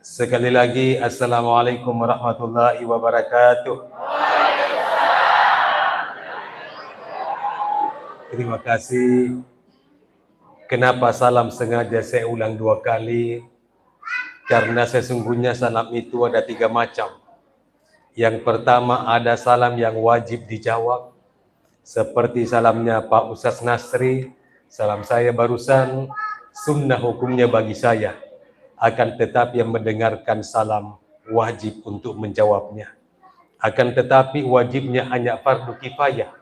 Sekali lagi, Assalamualaikum warahmatullahi wabarakatuh. Terima kasih. Kenapa salam sengaja saya ulang 2 kali? Karena sesungguhnya salam itu ada 3 macam. Yang pertama ada salam yang wajib dijawab, seperti salamnya Pak Ustaz Nasri. Salam saya barusan, sunnah hukumnya bagi saya. Akan tetapi yang mendengarkan salam wajib untuk menjawabnya. Akan tetapi wajibnya hanya fardu kifayah.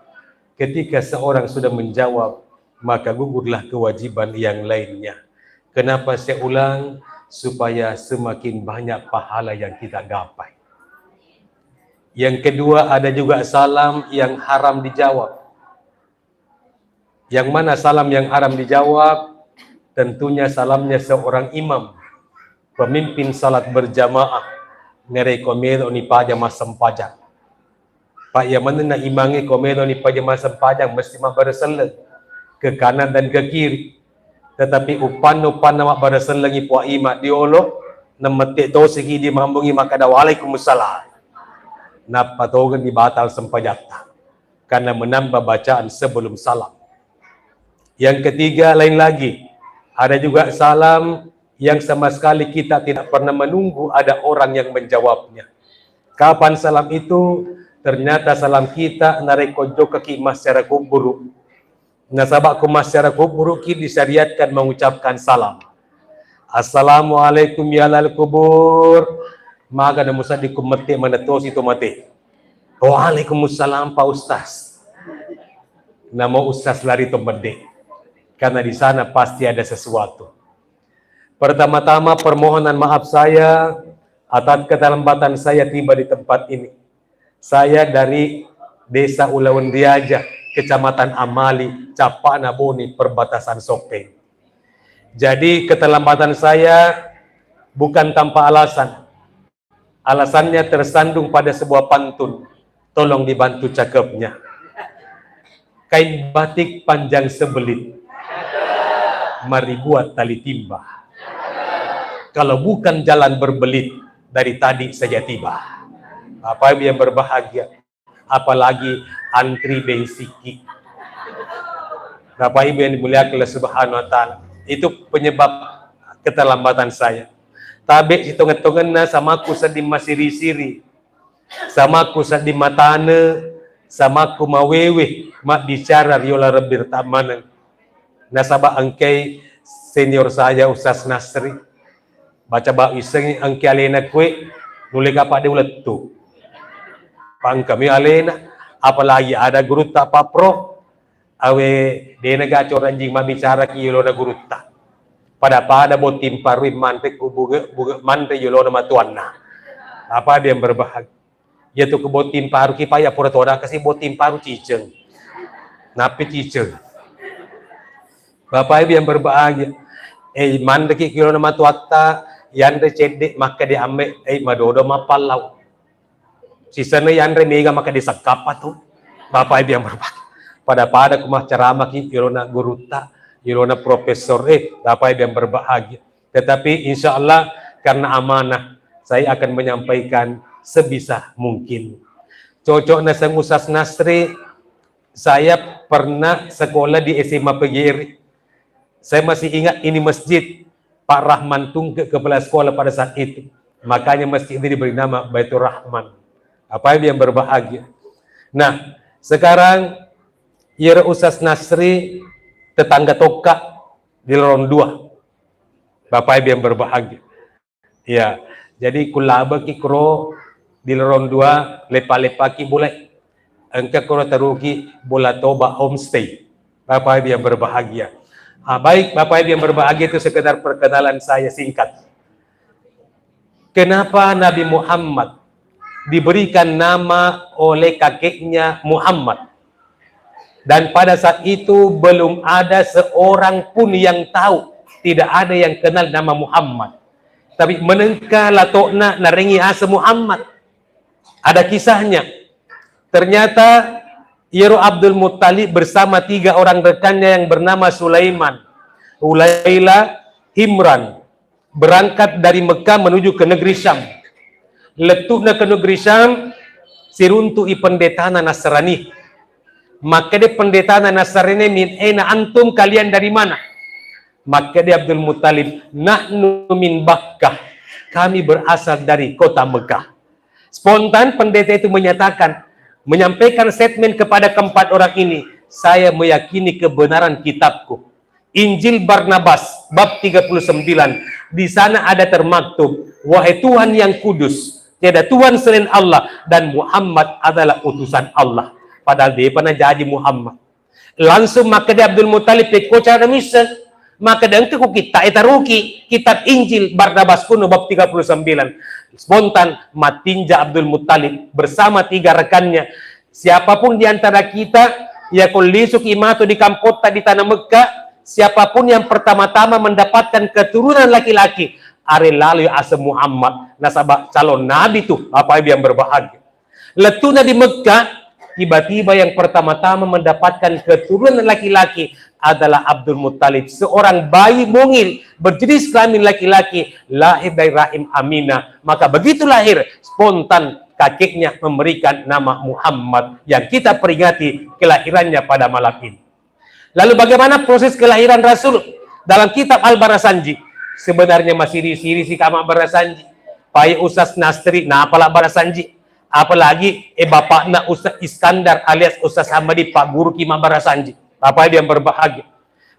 Ketika seorang sudah menjawab, maka gugurlah kewajiban yang lainnya. Kenapa saya ulang? Supaya semakin banyak pahala yang kita gapai. Yang kedua ada juga salam yang haram dijawab. Yang mana salam yang haram dijawab? Tentunya salamnya seorang imam, pemimpin salat berjamaah, nerekomelo ni paja masam pajak. Pak yang mana nak imangi komelo ni paja masam pajak mesti mak berselang ke kanan dan ke kiri. Tetapi upan nama berselang ipu imak diolo nemetik to segi di mambungi maka da waalaikumsalam. Napa togan dibatal sempajata karena menambah bacaan sebelum salam. Yang ketiga lain lagi, ada juga salam yang sama sekali kita tidak pernah menunggu ada orang yang menjawabnya. Kapan salam itu? Ternyata salam kita narekojo kaki masyarakat buruk. Nasabak ku masyarakat buruk kita disyariatkan mengucapkan salam. Assalamualaikum ya lal kubur. Maka ada musa dikumeti menetos itu mati. Waalaikumsalam Pak Ustaz. Nama Ustaz lari tomede. Karena di sana pasti ada sesuatu. Pertama-tama permohonan maaf saya atas keterlambatan saya tiba di tempat ini. Saya dari Desa Ulawan Diaja, Kecamatan Amali, Capana Boni, perbatasan Sopeng. Jadi keterlambatan saya bukan tanpa alasan. Alasannya tersandung pada sebuah pantun. Tolong dibantu cakepnya. Kain batik panjang sebelit, mari buat tali timba. Kalau bukan jalan berbelit, dari tadi saja tiba. Apa yang berbahagia, apalagi antri bensiki. Bapak Ibu yang dimuliakan oleh Subhanahu wa Ta'ala, itu penyebab keterlambatan saya. Tabe hitung-hitungan sama aku sedih masiri-siri, sama aku sedih matane, sama aku mawewe, mak bicara riola rebir tamanan. Nasabah angkai senior saya Ustaz Nasri. Baca bak iseng angki alena kue nulik apa dia ulet tu. Pang kami alena apalagi ada guru tak papro awe dia negacor anjing ma bicara ki yolona guru tak. Pada botim parwi mantek buge mante yolona matuanna. Apa dia yang berbahagia? Yaitu ke botim paru ki paya pura toda kasih botim paru ciceng. Napi ciceng. Bapak Ibu yang berbahagia. Mante ki yolona matuatta yandre cedek maka diambil madodo mapalau. Sisanya yandre mega maka disakap tu. Bapak Ibu yang berbahagia. Pada kumah ceramah ki yolona guruta, yolona profesor Bapak Ibu yang berbahagia. Tetapi insya Allah karena amanah saya akan menyampaikan sebisa mungkin. Cocok nasang Ustaz Nasri, saya pernah sekolah di SMA PGRI. Saya masih ingat ini masjid Pak Rahman Tungke kepala sekolah pada saat itu. Makanya masjid ini diberi nama Baitur Rahman. Apa yang berbahagia. Nah, sekarang Yara Ustaz Nasri tetangga toka di lorong 2. Bapak Ibu yang berbahagia. Ya, jadi kulaba ki kro di lorong 2 lepa-lepa ki boleh. Engka kro taruki bola toba homestay. Bapak Ibu yang berbahagia. Baik Bapak Ibu yang berbahagia, itu sekedar perkenalan saya singkat. Kenapa Nabi Muhammad diberikan nama oleh kakeknya Muhammad? Dan pada saat itu belum ada seorang pun yang tahu, tidak ada yang kenal nama Muhammad. Tapi menengka latokna narengi asa Muhammad. Ada kisahnya. Ternyata Yero Abdul Muttalib bersama 3 orang rekannya yang bernama Sulaiman, Ulaila, Himran. berangkat dari Mekah menuju ke negeri Syam. Letupna ke negeri Syam, siruntui pendeta Nasrani. Maka dia pendeta Nasrani min aina antum, kalian dari mana? Maka dia Abdul Muttalib, nahnu min Bakkah, kami berasal dari kota Mekah. Spontan pendeta itu menyatakan, menyampaikan statement kepada keempat orang ini, saya meyakini kebenaran kitabku. Injil Barnabas bab 39, di sana ada termaktub, wahai Tuhan yang kudus, tiada Tuhan selain Allah, dan Muhammad adalah utusan Allah. Padahal dia pernah jadi Muhammad. Langsung maka dia Abdul Muttalib pekoca ada mission. Maka dan ke kita etaruki kitab Injil Barnabas kuno bab 39. Spontan matinja Abdul Muttalib bersama 3 rekannya. Siapapun di antara kita ya kulisuk imatu di kampota di tanah Mekah, siapapun yang pertama-tama mendapatkan keturunan laki-laki, are lalu asa Muhammad nasabah calon nabi tuh apa yang berbahagia. Letuna di Mekah, tiba-tiba yang pertama-tama mendapatkan keturunan laki-laki adalah Abdul Muttalib, seorang bayi mungil berjenis kelamin laki-laki, lahir dari rahim Aminah. Maka begitu lahir, spontan kakeknya memberikan nama Muhammad yang kita peringati kelahirannya pada malam ini. Lalu bagaimana proses kelahiran Rasul? Dalam kitab Al-Barasanji, sebenarnya masih risi-risi kama Barasanji. Pai Ustaz Nastri, nah apalah Barasanji. Apalagi bapaknya Ustaz Iskandar alias Ustaz Hamadi, Pak Guru Kima Barasanji. Apa dia berbahagia?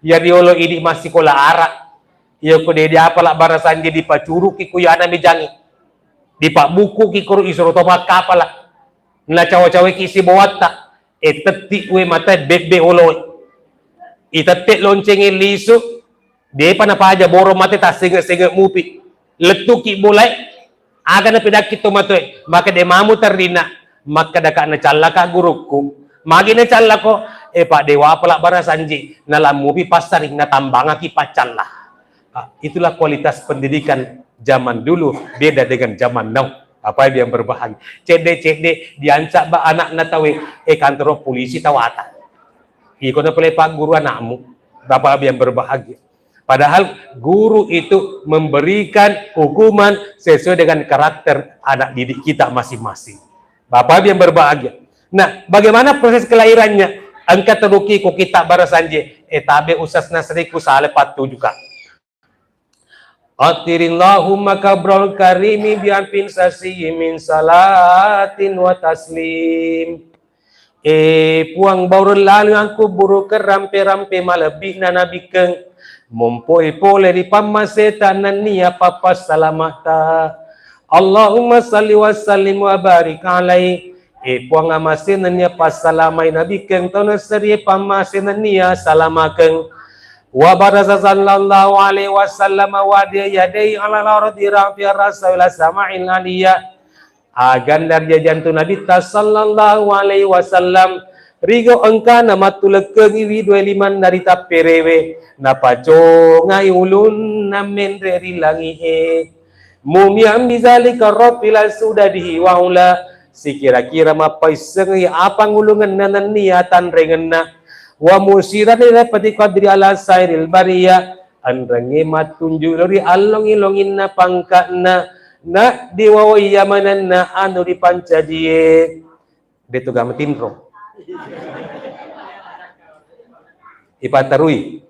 Ya diolo ini masih kola arak. Ya kode dia apalah Barasanji di Pak Curu kiku ya ana mejangi. Di Pak Buku kikuru isoro topa kapala. Na cawa-cawa kisi bawata. Tetik we mata bebe olo. Itetik loncengnya lisu. Dia pa na pa aja boro mata ta singa-singa mupi. Letuki mulai. Aga na pedakit tumatoy, maka de mamu terdina, maka daka na calla ka guruku, magi na calla ko, pak dewa pala Barasanji, na lamupi pasaring na tambanga ki pacalla. Itulah kualitas pendidikan zaman dulu, beda dengan zaman now. Apa yang berbahagia? Cede diancak ba anak na tawe, kantor polisi tawata. Iko na pala pak guru anakmu, apa yang berbahagia? Padahal guru itu memberikan hukuman sesuai dengan karakter anak didik kita masing-masing. Bapak yang berbahagia. Nah, bagaimana proses kelahirannya? Angkat teruki ku kitab Barasanji. Tabe Ustaz Nasri ku sale patu juga. Atirillahumma kabrol karimi biampin sasi min salatin wa taslim. Puang baurul lalu aku buru kerampe-rampe malebih na nabi keng. Mompoi-pole di pamaseta nania papa salamata. Allahumma salli wa sallim wa barik alai. Puang amasin nania pasalamai nabi keng tona seri pamasin nania salamakeng. Wa barasa sallallahu alaihi wasallam wa dia yadai ala lardi rafi'a rasulullah sama'il aliyah. Agandar jajantu nabi sallallahu alaihi wasallam. Rigo engka nama tulekeng iwi 25 dari taperewe napaco ngai ulun namen reri langihe mumiam bizalika rabbil sudah dihiwaula sikira-kira mapaiseng apa ngulungan nanan niatan rengenna wa musiran ila pati qadri ala sairil bariya anrengi matunju lori allong-ilongin na pangkana na diwawaya mananna anu dipancadie detu gamatinro ipatarui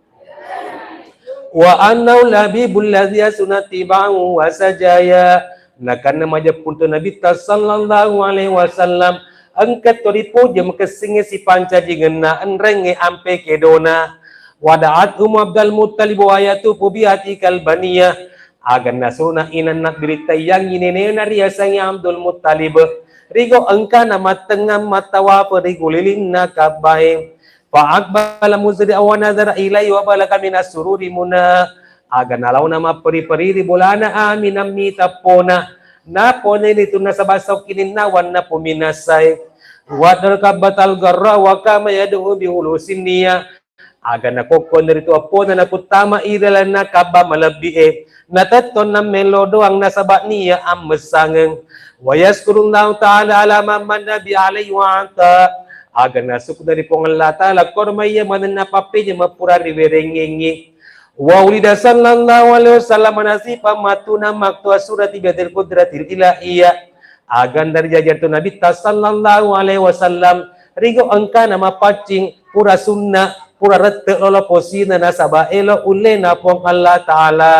wa annau labibul ladzi sunati ba'u wa sajaya nakan nama puntu nabi sallallahu alaihi wasallam angkat toripo jem kesinge si panca jingena enrenge ampe kedona wadaat Abdul Muttalib wa ayatu pubiati kalbaniyah agan nasuna inan nak berita yang ini nariasanya Abdul Muttalib rigo engka nama tengah matawa perigo lilin na kabae fa'aqbala muzri aw nazara ilai wa balaka min as-sururi muna aga nalaw nama peri-peri bolana amin ammi tapona na pone nito na sabasaw kininawan na puminasay wa dalkabatal garra wa kama yadu bi hulusin niya aga nakokon nito apona na kutama idalan na kaba malabie nataton na melodo ang nasaba niya amesangeng wa yazkurullahu ta'ala ala man nabi alaihi wa anta agar nasuk dari pengelata la kormaya manan napape je mapura riwerengengi Wa ulida sallallahu alaihi wasallam nasifa matuna maktua surati biadil qudratil ilahiyah. Agan dari jajar tu Nabi sallallahu alaihi wasallam rigo angka nama pacing pura sunnah pura rete lola posina nasaba elo ulena pong Allah taala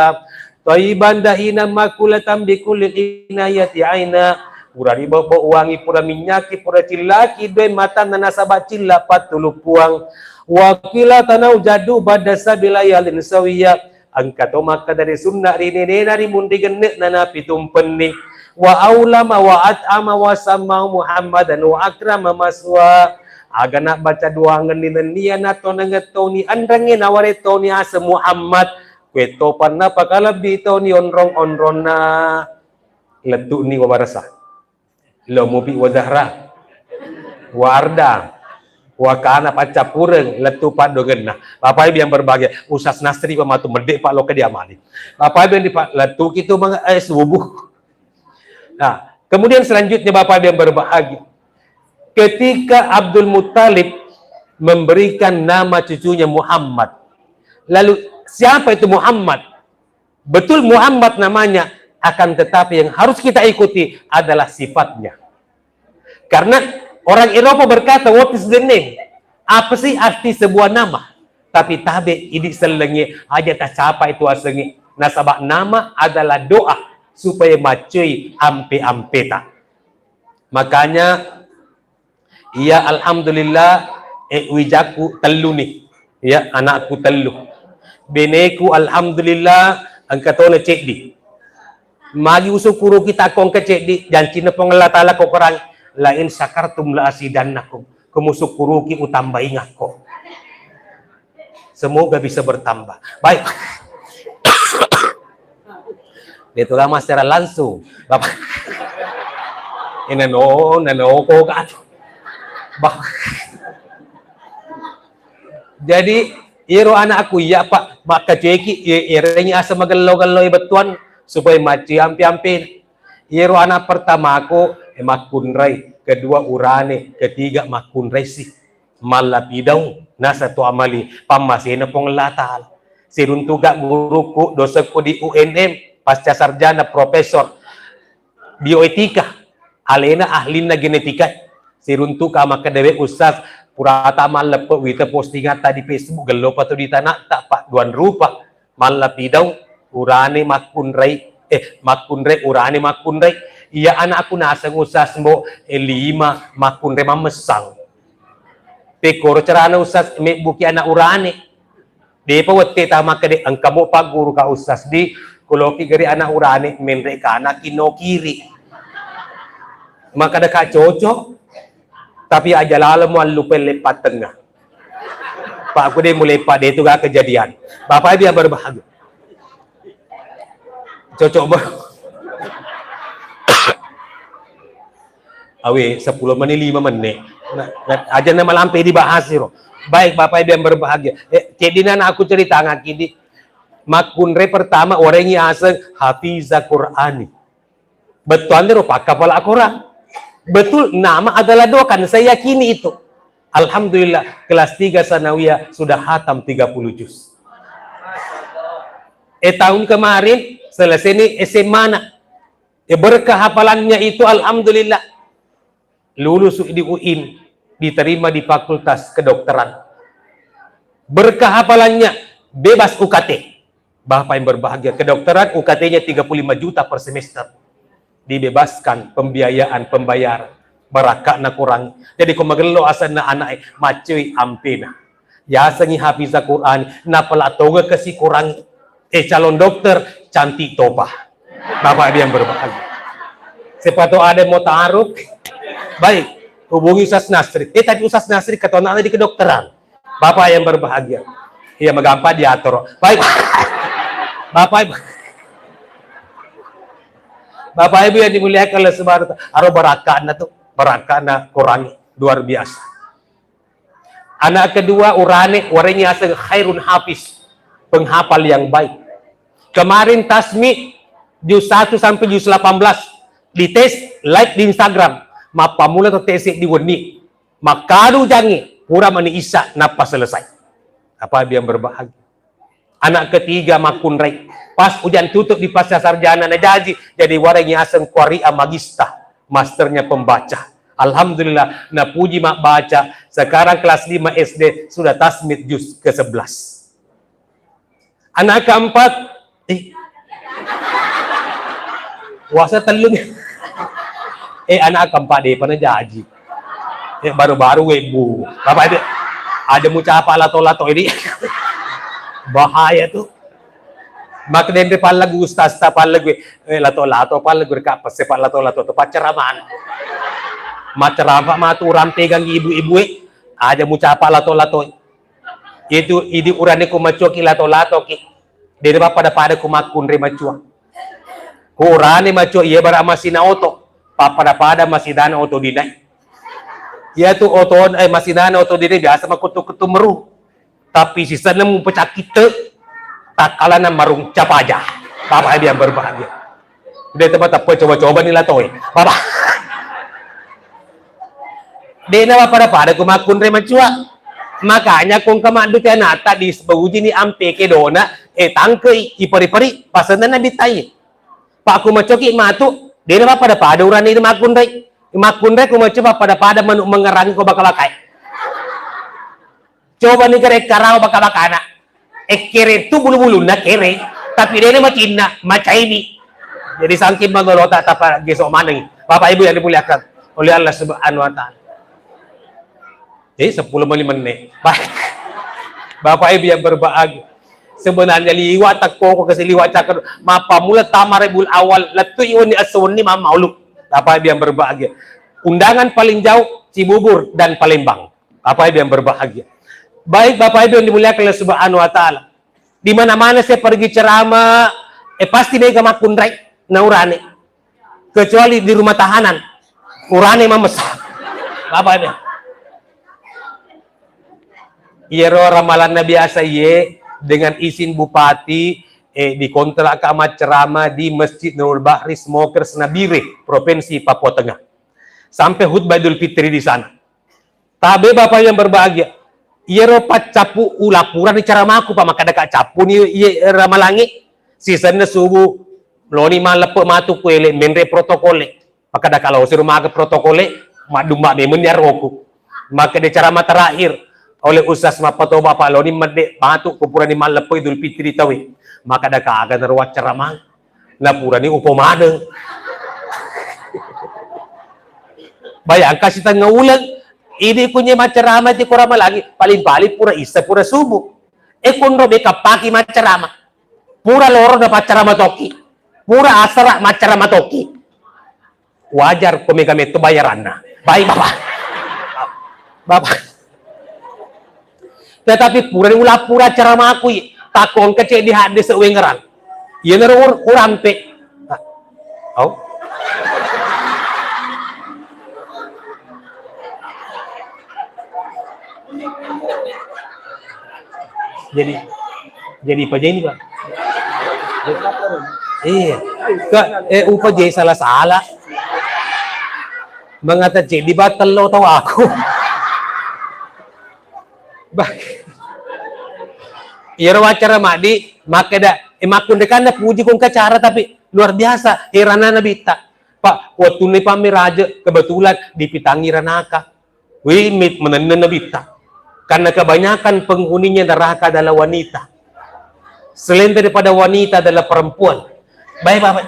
taiban dahina makulatan bikulil inayati aina pura riba wangi pura minyaki pura cilaki duen mata nasaba cilla patulu puang wakila tanau jadu badasa bilayalin sawiya angka to maka dari sunnah rini dari mundi genek nana pitumpen ni wa aulama wa at'ama wa sama Muhammadan wa akrama maswa aga nak baca dua ngeninan niya nato nangetoni andangin aware toni asa Muhammad kweto panna pakalabi toni onrong na letu ni wa barasa lo mubi wa zahra wa arda wa kana paca pureng letu padogen nah Bapak Ibu yang berbahagia Ustaz Nasri pematu medek Pak lo ke diamali Bapak Ibu yang di letu kitu subuh. Nah, kemudian selanjutnya Bapak Ibu yang berbahagia ketika Abdul Muttalib memberikan nama cucunya Muhammad lalu siapa itu Muhammad? Betul Muhammad namanya akan tetapi yang harus kita ikuti adalah sifatnya karena orang Eropa berkata, what is the name? Apa sih arti sebuah nama? Tapi tabe ini selengi aja tak capa itu asengi. Nasabak nama adalah doa supaya macui ampe tak. Makanya ya alhamdulillah wijaku telu nih. Ya anakku telu. Beneku alhamdulillah angkatole cek di. Magi usukuru kita kong kecek di dan cina pengelatala kok orang lain sakartum la asidannakum kemusukuruki utambah ingat kok semoga bisa bertambah baik dia tuh lama secara langsung Bapak ini nano kok jadi iro anak aku ya Pak maka ceki irenya asa magalo-galo betuan supaya maci ampi-ampi iro anak pertama aku makunrai, kedua urane, ketiga makunrai sih malapidau nasa tu amali pamasina pong latal siruntuga guruku dosaku di UNM pasca sarjana profesor bioetika alena ahlina genetika siruntuga maka dewe ustaz purata malapo wita postingan tadi Facebook gelo patu di tanah tak pak duan rupa malapidau urane makunrai urane makunrai iya anak aku nasa ngusas mo 5 makun rema mesang tekor cerana usas me buki anak urane de pa wette tama kade ang kamo paguru ka usas di kuloki gari anak urane menre ka anak kino kiri maka da ka cocok tapi aja lalam mo lupa lepat tengah pak aku de mulai pak de itu gak kejadian Bapak Ibu yang berbahagia cocok banget awe 10 menit 5 menit aja nama lampe dibahas siro baik Bapak Ibu yang berbahagia kedinan aku cerita ngakidi makunre pertama orangnya aseng hafiza Qur'ani betul nih rupa kepala Quran betul nama adalah doa kan saya yakini itu alhamdulillah kelas 3 sanawiyah sudah hatam 30 juz tahun kemarin selesai ini SMA berkah hafalannya itu alhamdulillah lulus di UIN, diterima di Fakultas Kedokteran. Berkah hafalannya, bebas UKT. Bapak yang berbahagia, kedokteran UKT-nya 35 juta per semester. Dibebaskan pembiayaan, pembayaran. Barakakna kurang. Jadi kau magelo asana anak macui ampena. Ya sengi hafiza Quran, napala toga kasi kurang calon dokter cantik topah. Bapak yang berbahagia. Sepatu ada mau taruh baik, hubungi Ustaz Nasri. Tadi Ustaz Nasri kata anak di kedokteran. Bapak yang berbahagia. Iya, magampa diatur. Baik. Bapak Ibu yang dimuliakan oleh Subhanahu wa ta'ala, aro barakana Quran luar biasa. Anak kedua urane warenya asa khairun hafiz, penghafal yang baik. Kemarin tasmi juz 1 sampai juz 18 dites live di Instagram. Mapamula to tesik di wani makadu jangi pura mani isa napa selesai apa yang berbahagia Anak ketiga makunrai. Pas ujian tutup di pasca sarjana na jadi waranya aseng kuaria magista, masternya pembaca. Alhamdulillah, na puji mak baca. Sekarang kelas 5 SD sudah tasmid juz ke-11. Anak keempat, wasa telung. Anak keempat deh pernah jaji. Baru-baru bu. Bapak ada mucapa lato-lato ini. Bahaya tuh. Maka dende palagu ustaz palagu lato-lato palagu ka sepak lato-lato to pacaraman. Macarama maturam tegang ibu-ibu ada mucapa lato-lato. Itu idi urane ko macuaki lato-lato ki. Dede pada kumakun re macua. Kurane macua iya bara masina oto. Pada masidana oto dinai. Ya tu oto masidana oto dinai biasa makutu-kutu meru. Tapi sisa nemu pecah kita tak kalah na marung cap aja. Bapak dia berbahagia. Dia tempat apa coba-coba nih lah toy. Bapak. Dia nama pada kumakun remacua. Makanya kung kamandu tiya nata di sebuji ni ampe ke dona tangkei ipari-pari pasanan na bitay. Pak kumacoki matu. Dia nama pada uran ini makun rey. Makun rey kumacoba pada mengerang ko bakal-bakay. Coba nih kere karau bakal-bakana. Kere itu bulu-bulu na kere. Tapi dia macina, macaini. Jadi sangkin magolota tapa gesok maneng. Bapak Ibu yang dimuliakan oleh Allah Subhanahu wa taala. 10 menit. Bapak Ibu yang berbahagia. Sebenarnya liwat aku kasi liwat cakar mapamula tamarebul awal latu iuni asuni mamauluk. Bapak Ibu yang berbahagia. Undangan paling jauh Cibubur dan Palembang. Bapak Ibu yang berbahagia. Baik Bapak Ibu yang dimuliakan oleh Subhanahu wa taala. Di mana-mana saya pergi ceramah, pasti mereka makun rek na urane. Kecuali di rumah tahanan. Urane mamesak. Bapak Ibu. Iya ramalan na biasa ye dengan izin bupati dikontrak amat ceramah di Masjid Nurul Bahri Smokers Nabire, Provinsi Papua Tengah. Sampai khutbah Idul Fitri di sana. Tabe Bapak yang berbahagia. Iya pat capu ulapuran di cara maku pak maka dekat capu ni iya ramalangi sisanya subuh loni malepe matu kuele menre protokole maka dah kalau suruh maga protokole madu mak memen roku maka de cara terakhir oleh Ustaz Mapato Bapak loni made matu kupuran di malepe Idul Fitri tawi maka dah kagak nerwat ceramah lapura ni upomade bayangkan kita ngeulang ini punya macerama di kurama lagi paling-paling pura isa pura subuh kundo beka pagi macerama pura loro dapat ceramah toki pura asara macerama toki wajar komika itu bayaranna baik bapak tetapi pura ulah pura ceramah aku takon kecil di hadis sewengeran iya nerur urampe oh jadi apa ini pak? Iya, upa jadi salah-salah. Mengata jadi batal lo tahu aku. Iya wacara madi, maka dah makun dekan puji kong cara tapi luar biasa. Herana nabita. Pak, waktu ni pamiraja kebetulan dipitangi ranaka. Wih, menenan nabita. Karena kebanyakan penghuninya neraka adalah wanita. Selain daripada wanita adalah perempuan. Baik bapak.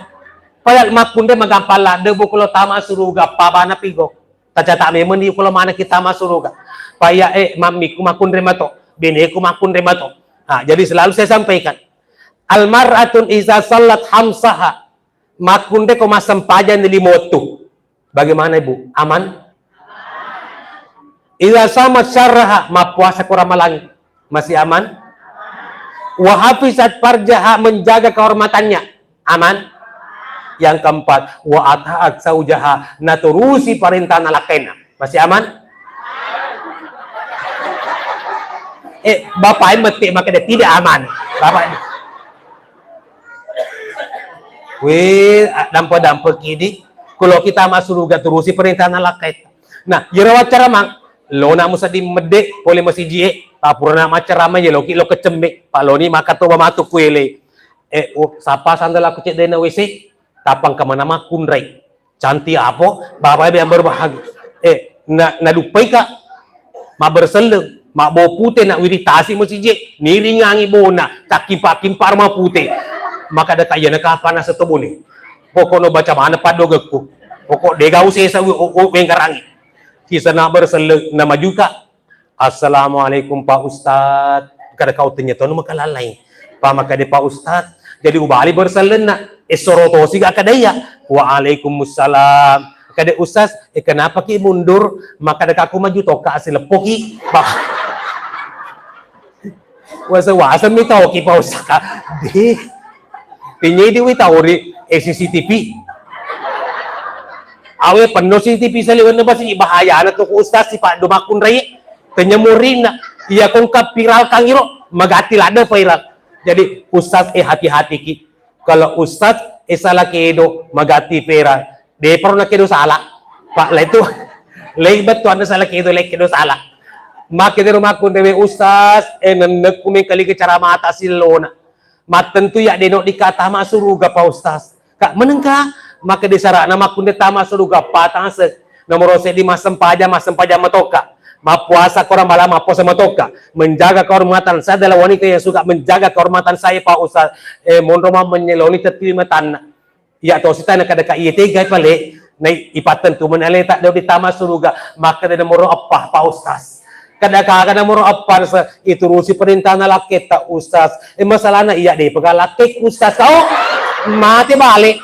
Padahal makunde magampala debu kalau tama suruga pabana pigo. Taca tak memang di kalau mana kita masuruga. Paya mami kumakunde mato, bini kumakunde mato. Nah, jadi selalu saya sampaikan. Almaratun iza salat hamsaha. Makunde ko masampajan di limotu. Bagaimana Ibu? Aman? Iza sama syarraha mapuasa kurang malang masih aman. Wahafizat farjaha menjaga kehormatannya aman. Yang keempat wa ata'at saujaha naturusi perintah nalakena masih aman. Bapak mati maka dia tidak aman. Bapak dampo kini kalau kita masuk surga terusi perintah nalakena. Nah, jerawat cara mang Lona mo sa di medek, pole masih jie, tapurna macam ramai je loki lo kecembe, Pak Loni maka to mamatu kuele. Sapa sandal aku cek dena WC, tapang kemana mah kunrai. Cantik apa? Bapak yang berbahagia. Na dupai ka, ma berseleng, ma bawa putih nak wiritasi masih je, niringangi bona, tak kimpar ma putih. Maka ada kaya nak apa nasa to boleh. Pokok no baca mana padogeku. Pokok degau sesa wengkarangi. Kisah nak berseleng nama juga. Assalamualaikum Pak Ustad. Kada kau tanya tu nama kalalai. Pak maka de Pak Ustad. Jadi ubali berseleng nak. Sorotosi gak kadaya. Waalaikumsalam. Kada Ustaz. Kenapa ki mundur? Maka de aku maju toka asli lepoki. Pak. Wasa mi tahu ki Pak Ustad. Deh. Tinya di tahu di CCTV. Awe penuh CCTV sa liwan na ba si bahaya na to ko Ustaz si Pak Dumakun Ray tenyemurin na iya kong viral kang iro magati lada viral. Jadi Ustaz hati-hati ki kalau Ustaz salah kedo magati viral de pero na kedo salah Pak la itu lay beto anda salah kedo salah makede Dumakun dewe Ustaz nanek kumeng kali ke cara mata silona matentu ya deno dikata masuruga Pak Ustaz kak menengka maka disara nama kunde tama suruga patang se nomor di masem paja matoka mapuasa korang malam mapuasa matoka menjaga kehormatan saya adalah wanita yang suka menjaga kehormatan saya Pak Ustaz monroma menyeloni terima tanah ya atau sita nak ada iya tiga pale na ipatan tu menale tak daw ditama suruga maka ada nomor apa Pak Ustaz kadang-kadang nomor apa itu rusi perintah na lakit tak Ustaz masalahnya iya deh pegalakit Ustaz kau mati balik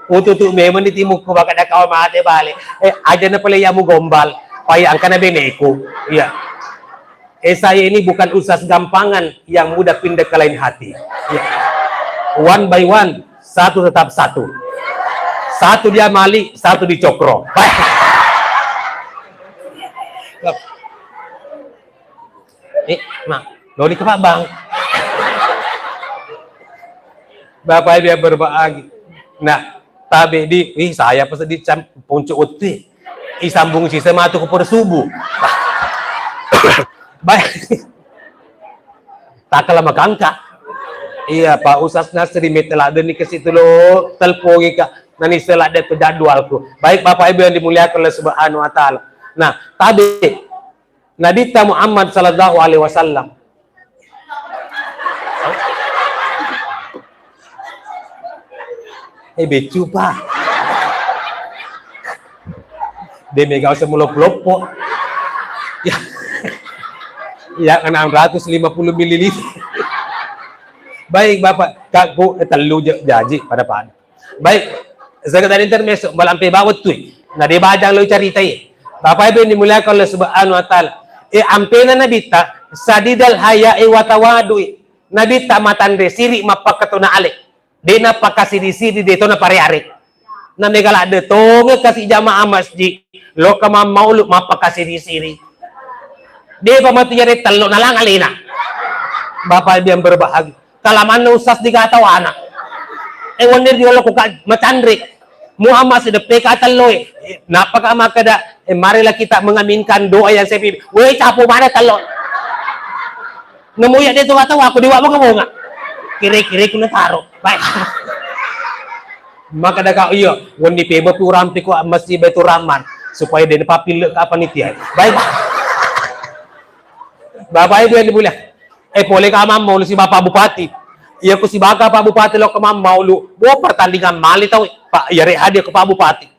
Ututu memang di timur ko baka nakaw mate balik aja na pala yamu gombal payang ka na beneko iya saya ini bukan Ustaz gampangan yang mudah pindah ke lain hati ya. One by one satu tetap satu dia mali satu dicokro mak loli ke Pak Bang Bapak dia berbagi. Nah, tabe di, saya pas di puncak uti, isambung si sematu ke pada subuh. Baik, tak kalah makangka. Iya Pak Ustaz Nasri metelah deni ke situ lo telpongi ka, nani setelah ada ke jadwalku. Baik Bapak Ibu yang dimuliakan oleh Subhanahu Wa Taala. Nah, tabe Nabi Muhammad Sallallahu Alaihi Wasallam. Becu Pak dia mega usah mulop-lopo ya 650 ml baik Bapak kakku telu jaji pada Pak baik sekadar intermezzo malampe bawat tu na di bajang lo cerita Bapak Ibu dimuliakan oleh Subhanahu Wa Taala ampena nabita sadidal haya wa tawadu nabita matande siri mapakatuna ale dena pakasih di sini deto na pare-are na megala de tonga kasih jamaah masjid lo kama mauluk mapakasih di sini de pamati yare talo na lang alina Bapak yang berbahagia kalaman na Ustaz di kataw anak wanir di lo ko matandrik Muhammad sudah PK talo napaka makada marilah kita mengaminkan doa yang saya pilih woi capo mana talo nemuya dito kataw ako diwa mo nga kiri-kiri ko na taro. Baik. Maka daga iya, wani peba pi urampi ko masjid Baitur Rahman supaya dia papil ka panitia. Baik. Bapak Ibu yang dimulia. Boleh ka mau si Bapak Bupati. Iya ko si Bapak Bupati lo ka mau lu. Pertandingan mali tahu Pak yare hadiah ke Pak Bupati.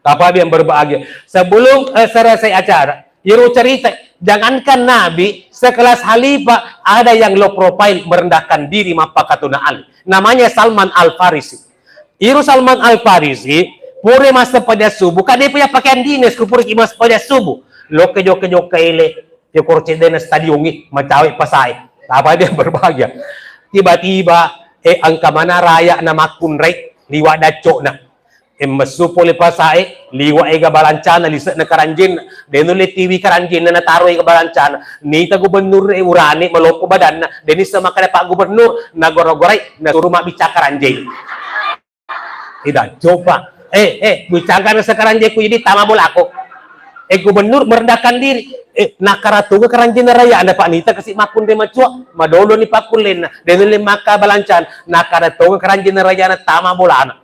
Bapak yang berbahagia. Sebelum selesai acara, Yero cerita jangankan Nabi sekelas Khalifah ada yang low profile merendahkan diri mapakatuna Ali namanya Salman Al-Farisi Iru Salman Al-Farisi pure masa pada subuh kan dia punya pakaian dinas kupur kimas pada subuh lo kejo kaile yo korce dena stadiongi macawi pasai apa dia berbahagia tiba-tiba angka mana raya na makun rek liwa daco na masupol pasai liwa ega balancana lisa na karanjin denule TV karanjin na nataro ega balancana nita gubernur urani maloko badan na denis sama kada Pak Gubernur nagoro-goray na suruma bica karanjin Tidak, coba. Bicara sekarang dia ku jadi tama bola aku. Gubernur merendahkan diri. Nakaratuga karanjin na raya. Anda Pak Nita kasih makun de macua. Madolo ni pakulin na. Denuli maka balancan. Nakaratuga karanjin na raya na tama bola na.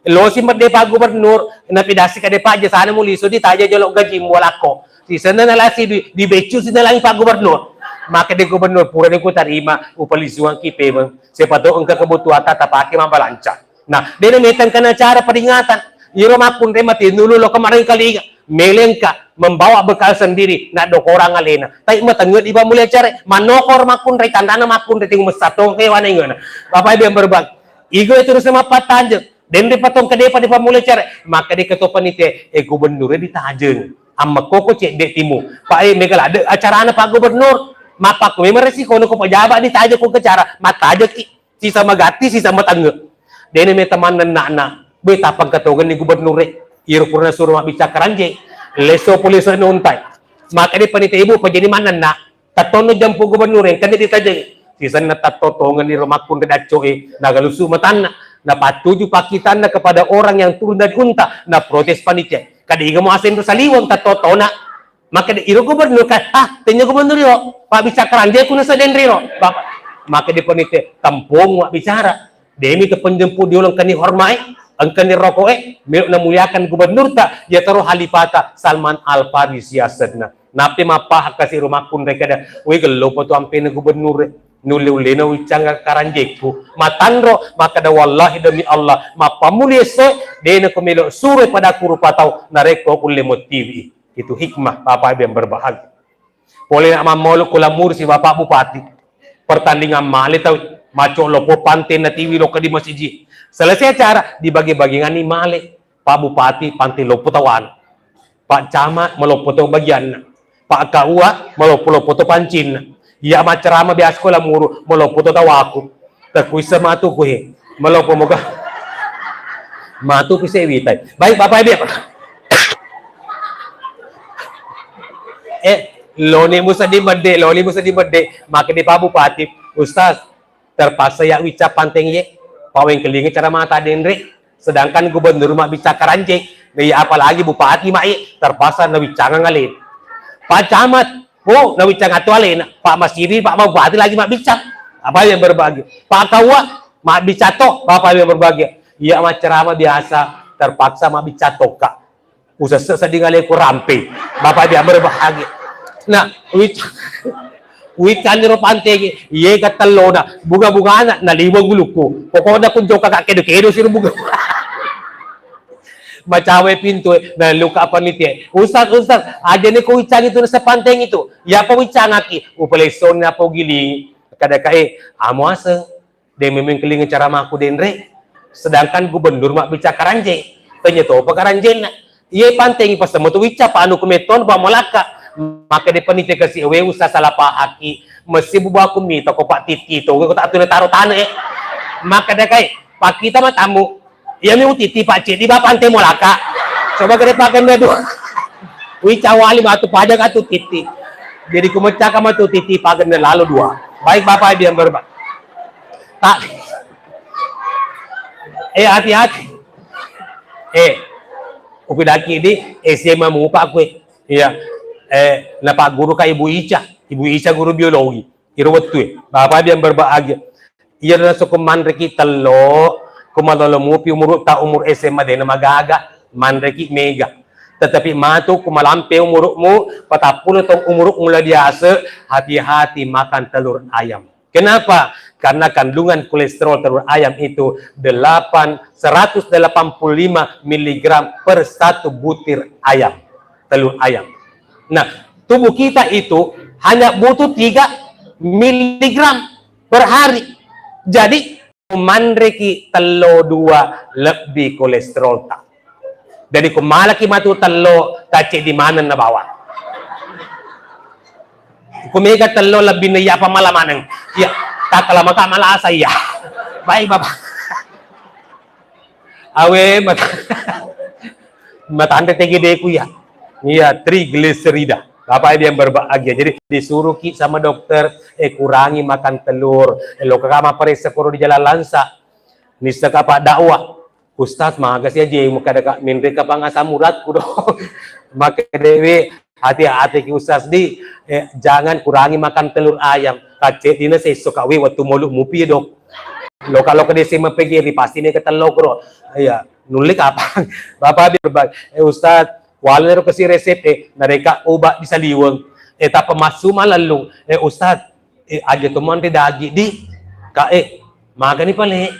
Losi merde Pak Gubernur. Napidasi ka de Pak aja sana muli. So di taja jolok gaji bola ko. Si sana nalasi di becu si nalangi Pak Gubernur. Maka de Gubernur pura de ku tarima upaliswang kipe mo. Sepato ang kebutuhan tatapake mabalancan. Nah, dia menemukan kena cara peringatan. Iro makun de mati nululo kemarin kali melengka membawa bekal sendiri nak dok orang alena. Tapi matenggut iba mulai cari manokor makun re tandana makun re tinggal satu hewan ingana. Bapak ibu yang berbagi. Igo itu terus sama patanjeng. Dan di patong ke depan mulai cari. Maka di ketua panitia gubernur ditajeng. Amma koko cek dek timu. Pak megal ada acara anak Pak Gubernur. Mapak memang resiko nuko pejabat ditajeng ko ke cara. Mataje sisa magati sisa matenggut. Dan ini teman nak betapa ketogen ni gubernur iro purna suruh bicara karanje leso polisi nuntai maka di panitia ibu penjadi mana nak tatono jampu gubernur yang kan ditajeng sisan na tatotongan ni rumah pun redacoe nagalusu matana na patuju pakitan kepada orang yang turun dari unta na protes panitia kadi mo asen saliwang tatotona maka di iro gubernur kan tanya gubernur yo pak bicara karanje kuna sa denriro bapak maka di panitia tampung bicara demi ke penjemput diulang kani hormai angkan rokoe milok na muliakan gubernur ta ya taruh halipata Salman Al Farisi asadna napi mapah kasih rumah pun mereka dah we gelo poto ampe na gubernur nululena wicanga karanjeku matanro maka da wallahi demi Allah mapamulia se dena komelo sure pada kurupatau nareko kulle motivi itu hikmah Bapak Ibu yang berbahagia boleh nak mamolo kula mursi Bapak Bupati pertandingan male tau maco lopo pantai na TV lo di masjid. Selesai acara dibagi-bagian ni male. Pak Bupati pantai lopo tawan. Pak Camat melopo to bagian. Pak Kaua melopo to pancin. Ya macerama biasa ko lamuru melopo to tawaku. Takui sama tu kuhe. Melopo moga. Matu pise witai. Baik Bapak Ibu. Loni musa di berde. Maka di Pak Bupati, Ustaz terpaksa ya ucap panteng ye paweng kelingi cara mata denre sedangkan gubernur mak bicara karanje ya apalagi bupati mak terpaksa na bicara ngalin Pak Camat na bicara atualin Pak Masiri Pak Bupati lagi mak bicara apa yang berbagi Pak Kawa mak bicara to Bapak yang berbagi ya mak ceramah biasa terpaksa mak bicara toka usah sedih ngalin ku rampe Bapak yang berbagi nah wican niro pantegi ye katalo na bunga-bunga na liwag guluko pokoknya kung joke kakak kedo-kedo sino bunga macawe pintu na luka panitia Ustaz aja ni ko wican itu sa panteng itu ya pa wican aki upaleson na po gili kada kae amo asa de memang kelingan cara maku denre sedangkan gubernur mak bicara karanje tanya to pa karanje na ye panteng pas mo to wica paano kumeton pa molaka maka di panitia kasi we usa salah pahaki mesti buba ko mito ko pak titi to ko tak taro tanah maka da kay pakita matamu ya mi titi pak di ba pante mo laka coba kare pakai medo wi cawali matu pajak atu titi jadi kumecah ka matu titi pagen lalu dua baik Bapak Ibu yang berbak tak hati-hati upidaki di SMA mo pa ko iya na Pak Guru ka Ibu Ica guru biologi irwatu Bapak yang berbahagia iya na so kumanreki talo kumalolomupi umur SMA din na magaga manreki mega tetapi matu kumalampe umurmu patapuno tong umuruk mula biasa hati-hati makan telur ayam kenapa karena kandungan kolesterol telur ayam itu 185 mg per 1 butir ayam telur ayam. Nah, tubuh kita itu hanya butuh 3 mg per hari. Jadi, mandreki telo 2 lebih kolesterol tak. Jadi, kumalaki matu telo tace di mana na bawa. Kumega telo lebih na iya pamalamanang. Ya, takalama ka malasa iya. Baik, Bapak. Awe, matante tegede ku ya. Iya, triglycerida. Bapak Ibu yang berbahagia. Jadi disuruh ki sama dokter, kurangi makan telur. Lo kakak periksa koro di jalan lansa. Nisa kapak dakwah. Ustaz magas aja muka dekat mindre ka pangasam murat kudo. Maka dewe hati-hati ki Ustaz di jangan kurangi makan telur ayam. Kace dina saya suka we waktu moluk mupi dok. Lo kalau ke desa mepegiri pasti nih ketelok bro. Iya, nulik apa? Bapak dia berbagi. Ustaz, walau kasih resep mereka obat bisa liweng. Tak pemasuk malalung. Ustaz, aja teman di dagi di. Maga ni pale.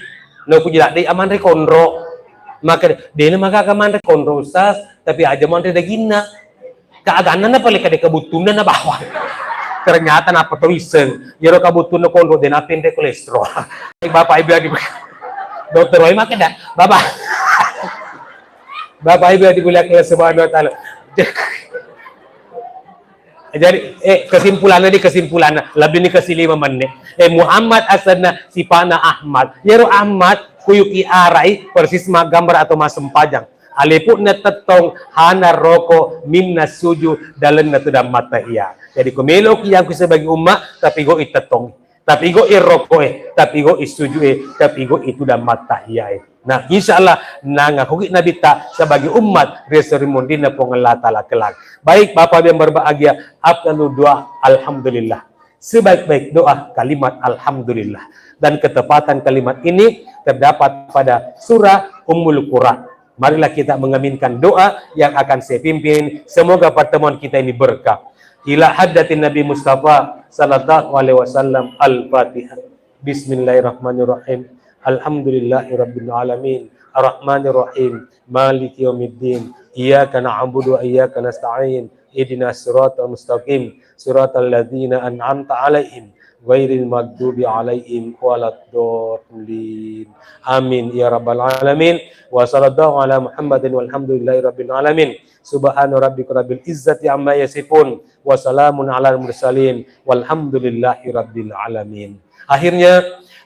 No pujilat di aman rekondro. Maka dia maka kaman rekondro Ustaz, tapi aja man daging na. Kaaganan na pala kada kabutunan na bawah. Ternyata na patuisen. Yero kabutun na kondro din apin de kolesterol. Bapak ibu di Dokter Roy maka dah. Bapak ibu dimuliakan Allah Subhanahu wa taala. Jadi kesimpulannya lebih ni kasi 5 menit. Muhammad asalna si pana Ahmad. Yero Ahmad kuyuki arai persis gambar atau masem pajang. Aliput na tetong hana roko minna suju dalam na tudam mata iya. Jadi kumelo yang sebagai umat tapi go itetong. Tapi go iroko tapi go isuju tapi go itu dan mata iya. Nah, insyaallah nangakuki nabi ta sebagai umat reserimondi na pengelata kelak. Baik Bapak yang berbahagia, afdalu doa alhamdulillah. Sebaik-baik doa kalimat alhamdulillah. Dan ketepatan kalimat ini terdapat pada surah Ummul Qura. Marilah kita mengaminkan doa yang akan saya pimpin. Semoga pertemuan kita ini berkah. Ila haddatin Nabi Mustafa sallallahu alaihi wasallam. Al-Fatihah. Bismillahirrahmanirrahim. Alhamdulillahirabbil alamin. Arrahmanirrahim. Maliki yaumiddin. Iyyaka na'budu wa iyyaka nasta'in. Ihdinas siratal mustaqim. Siratal ladzina an'amta 'alaihim ghairil maghdubi 'alaihim waladdallin. Amin ya rabbal alamin. Wa sallallahu ala Muhammadin walhamdulillahi rabbil alamin. Subhana rabbika rabbil izzati amma yasifun wa salamun alal mursalin walhamdulillahi rabbil alamin. Akhirnya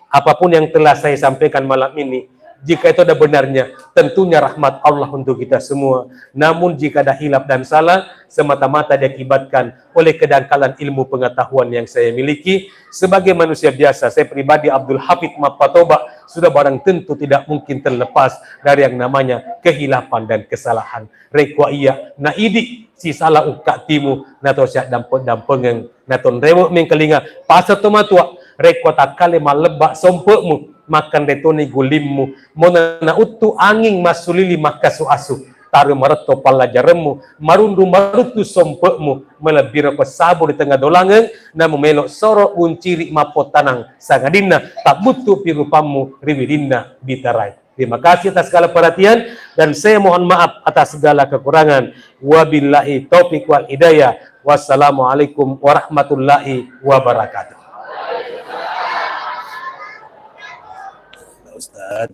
apapun yang telah saya sampaikan malam ini, jika itu ada benarnya, tentunya rahmat Allah untuk kita semua. Namun jika ada hilaf dan salah, semata-mata diakibatkan oleh kedangkalan ilmu pengetahuan yang saya miliki. Sebagai manusia biasa, saya pribadi Abdul Hafid Mapatoba, sudah barang tentu tidak mungkin terlepas dari yang namanya kehilafan dan kesalahan. Rekwa iya, na idi, si salah ukak timu, nato syak dampeng, naton rewo mengkelinga, pasal tomatua, rekwa takale malebak sompekmu, makan detoni gulimmu, monana utu angin masulili makasu asu, taru mareto pala jaremu, marundu marutu sompekmu, melebira ko sabu di tengah dolangan, namu melok soro unciri mapotanang, sangadina, tak butuh pirupamu, riwidina bitarai. Terima kasih atas segala perhatian, dan saya mohon maaf atas segala kekurangan. Wabillahi taufiq wal hidayah. Wassalamualaikum warahmatullahi wabarakatuh. Ustaz.